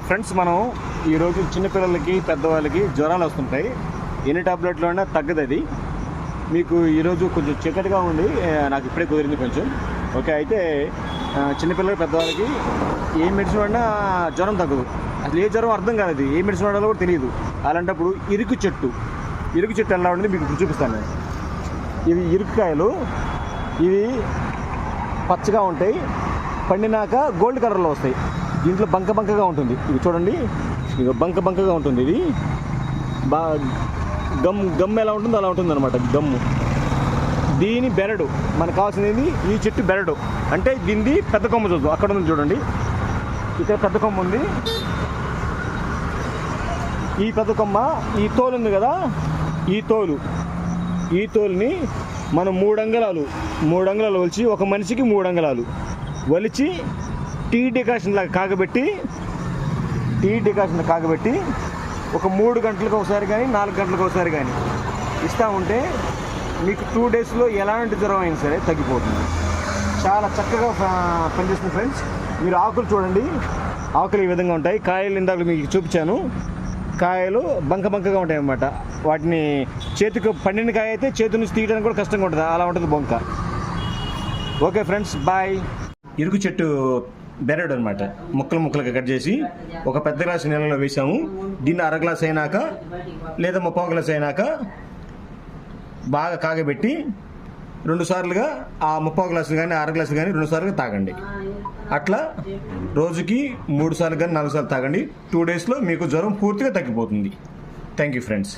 Friends, మనం ఈరోజు చిన్నపిల్లలకి పెద్దవాళ్ళకి జ్వరాలు వస్తుంటాయి. ఎన్ని టాబ్లెట్లు అయినా తగ్గదు. అది మీకు ఈరోజు కొంచెం చీకటిగా ఉంది, నాకు ఇప్పుడే కుదిరింది కొంచెం. ఓకే, అయితే చిన్నపిల్లలకి పెద్దవాళ్ళకి ఏ మెడిసిన్ వాడినా జ్వరం తగ్గదు. అసలు ఏ జ్వరం అర్థం కాదు, అది ఏ మెడిసిన్ వాడాలో కూడా తెలియదు. అలాంటప్పుడు ఇరుకు చెట్టు ఎలా ఉండేది మీకు ఇప్పుడు చూపిస్తాను నేను. ఇవి ఇరుకుకాయలు, ఇవి పచ్చగా ఉంటాయి, పండినాక గోల్డ్ కలర్లో వస్తాయి. దీంట్లో బంకగా ఉంటుంది. ఇది చూడండి, ఇక బంకగా ఉంటుంది. ఇది గమ్ ఎలా ఉంటుందో అలా ఉంటుంది అనమాట, గమ్ము. దీని బెరడు మనకు కావాల్సింది. ఈ చెట్టు బెరడు అంటే దీనిది పెద్ద కొమ్మ. చూద్దాం, అక్కడ ఉంది చూడండి, ఇక్కడ పెద్ద కొమ్మ ఉంది. ఈ పెద్ద కొమ్మ, ఈ తోలు ఉంది కదా, ఈ తోలుని మనం 3 అంగుళాలు ఒలిచి, ఒక మనిషికి 3 అంగుళాలు ఒలిచి టీ డికాషన్ లాగా కాగబెట్టి ఒక 3 గంటలకు ఒకసారి కానీ 4 గంటలకు ఒకసారి కానీ ఇస్తూ ఉంటే మీకు 2 డేస్లో ఎలాంటి జ్వరం అయినా సరే తగ్గిపోతుంది. చాలా చక్కగా పనిచేస్తుంది ఫ్రెండ్స్. మీరు ఆకులు చూడండి, ఆకులు ఈ విధంగా ఉంటాయి. కాయలు ఇందాక మీకు చూపించాను, కాయలు బంకగా ఉంటాయి అన్నమాట. వాటిని చేతికి పండిన కాయ అయితే చేతి నుంచి తీయడానికి కూడా కష్టంగా ఉంటుంది, అలా ఉంటుంది బొంక. Okay friends, bye. ఇరుకు చెట్టు బెరడు అనమాట, ముక్కలుగా కట్ చేసి ఒక పెద్ద గ్లాసు నీళ్ళలో వేసాము. దీన్ని 1/2 గ్లాస్ అయినాక లేదా 3/4 గ్లాస్ అయినాక బాగా కాగబెట్టి 2 సార్లుగా ఆ 3/4 గ్లాసులు కానీ 1/2 గ్లాసులు కానీ 2 సార్లుగా తాగండి. అట్లా రోజుకి 3 సార్లు కానీ 4 సార్లు తాగండి. 2 డేస్లో మీకు జ్వరం పూర్తిగా తగ్గిపోతుంది. Thank you friends.